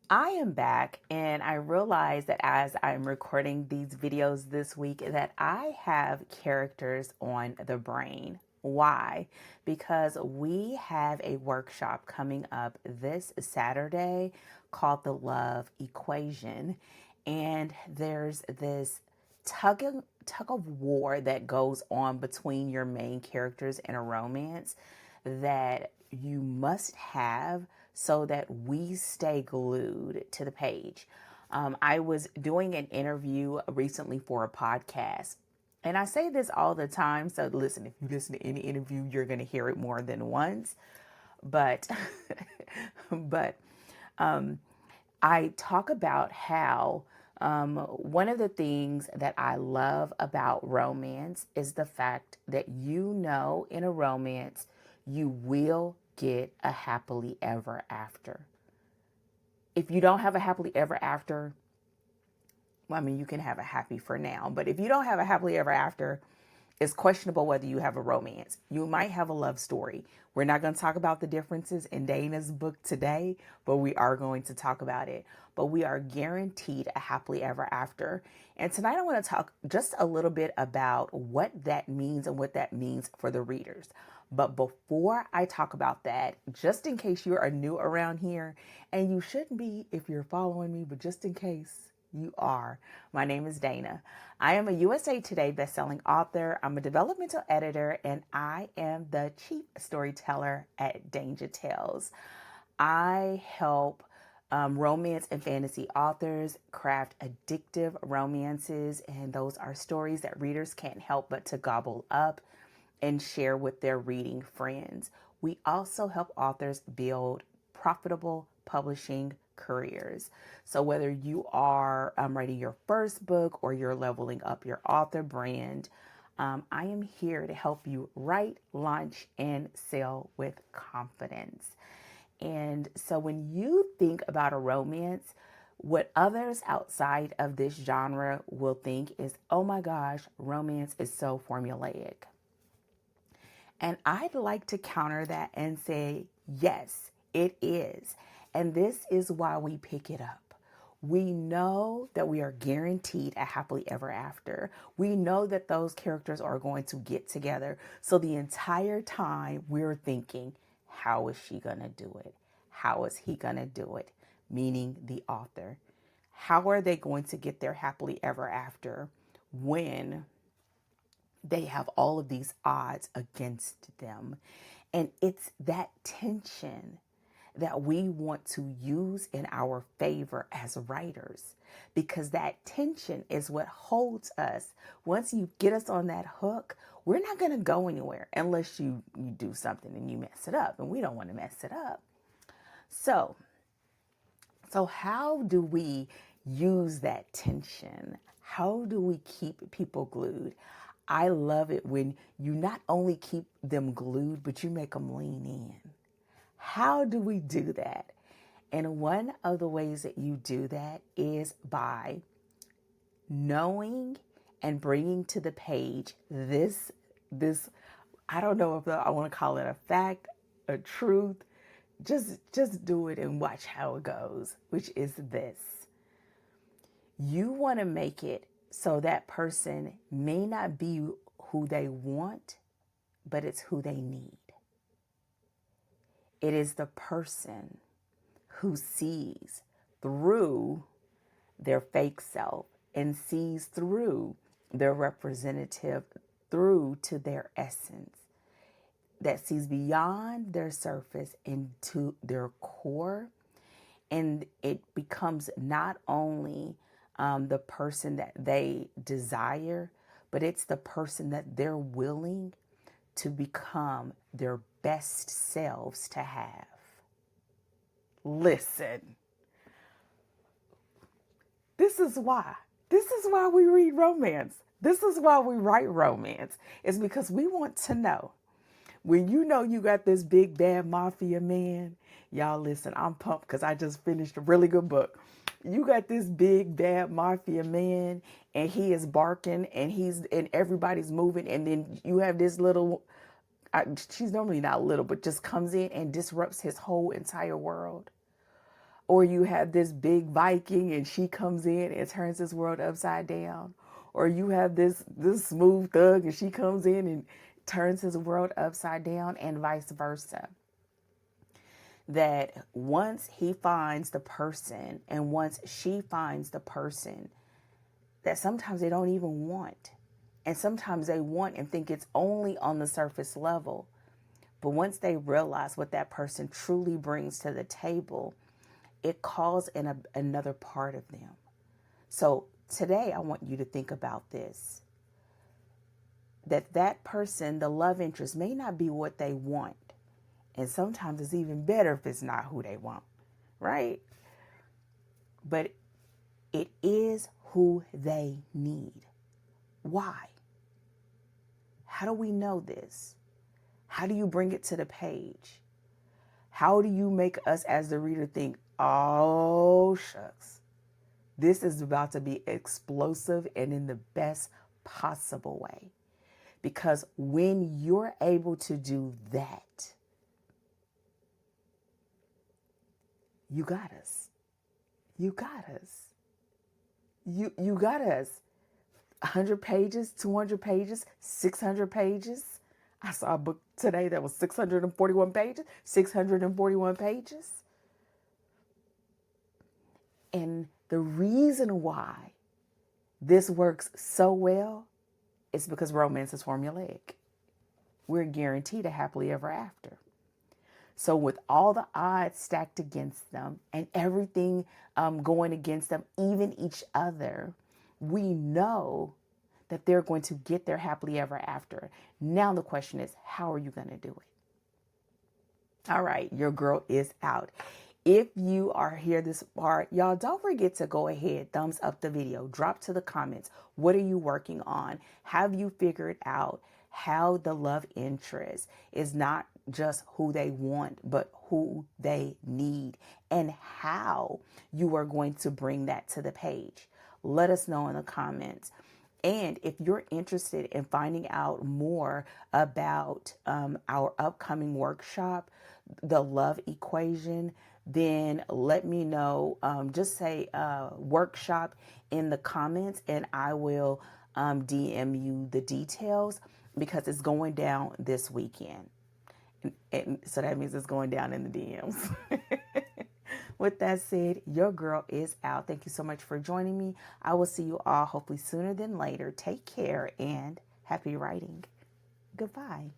I am back, and I realize that as I'm recording these videos this week that I have characters on the brain. Why? Because we have a workshop coming up this Saturday called the Love Equation, and there's this tug of war that goes on between your main characters in a romance that you must have so that we stay glued to the page. I was doing an interview recently for a podcast, and I say this all the time. So listen, if you listen to any interview, you're going to hear it more than once. But, but I talk about how one of the things that I love about romance is the fact that in a romance, you will get a happily ever after. If you don't have a happily ever after, well, I mean, you can have a happy for now, but if you don't have a happily ever after, it's questionable whether you have a romance. You might have a love story. We're not going to talk about the differences in Dana's book today, but we are going to talk about it. But we are guaranteed a happily ever after. And tonight I want to talk just a little bit about what that means and what that means for the readers. But before I talk about that, just in case you are new around here, and you shouldn't be if you're following me, but just in case you are, my name is Dana. I am a USA Today bestselling author. I'm a developmental editor, and I am the chief storyteller at Danger Tales. I help romance and fantasy authors craft addictive romances, and those are stories that readers can't help but to gobble up and share with their reading friends. We also help authors build profitable publishing careers. So, whether you are writing your first book or you're leveling up your author brand, I am here to help you write, launch, and sell with confidence. And so, when you think about a romance, what others outside of this genre will think is, oh my gosh, romance is so formulaic. And I'd like to counter that and say, yes, it is. And this is why we pick it up. We know that we are guaranteed a happily ever after. We know that those characters are going to get together. So the entire time we're thinking, how is she going to do it? How is he going to do it? Meaning the author. How are they going to get their happily ever after when they have all of these odds against them? And it's that tension that we want to use in our favor as writers, because that tension is what holds us. Once you get us on that hook, we're not going to go anywhere unless you do something and you mess it up, and we don't want to mess it up. So, so how do we use that tension? How do we keep people glued? I love it when you not only keep them glued, but you make them lean in. How do we do that? And one of the ways that you do that is by knowing and bringing to the page this I don't know if I want to call it a fact, a truth. Just do it and watch how it goes, which is this. You want to make it so that person may not be who they want, but it's who they need. It is the person who sees through their fake self and sees through their representative, through to their essence, that sees beyond their surface into their core. And it becomes not only the person that they desire, but it's the person that they're willing to become their best selves to have. Listen, this is why. This is why we read romance. This is why we write romance. It's because we want to know. When you know you got this big bad mafia man, y'all listen, I'm pumped because I just finished a really good book. You got this big bad mafia man and he is barking and everybody's moving, and then you have this little she's normally not little, but just comes in and disrupts his whole entire world. Or you have this big Viking and she comes in and turns this world upside down. Or you have this smooth thug and she comes in and turns his world upside down, and vice versa. That once he finds the person and once she finds the person that sometimes they don't even want. And sometimes they want and think it's only on the surface level. But once they realize what that person truly brings to the table, it calls in another part of them. So today I want you to think about this. That person, the love interest, may not be what they want. And sometimes it's even better if it's not who they want, right? But it is who they need. Why? How do we know this? How do you bring it to the page? How do you make us as the reader think, oh, shucks, this is about to be explosive and in the best possible way? Because when you're able to do that, you got us. You got us. You got us. 100 pages, 200 pages, 600 pages. I saw a book today that was 641 pages, 641 pages. And the reason why this works so well is because romance is formulaic. We're guaranteed a happily ever after. So with all the odds stacked against them and everything going against them, even each other, we know that they're going to get their happily ever after. Now the question is, how are you going to do it? All right, your girl is out. If you are here this part, y'all don't forget to go ahead, thumbs up the video, drop to the comments. What are you working on? Have you figured out how the love interest is not just who they want, but who they need, and how you are going to bring that to the page? Let us know in the comments. And if you're interested in finding out more about our upcoming workshop, The Love Equation, then let me know. Just say workshop in the comments and I will DM you the details, because it's going down this weekend. And so that means it's going down in the DMs. With that said, your girl is out. Thank you so much for joining me. I will see you all hopefully sooner than later. Take care and happy writing. Goodbye.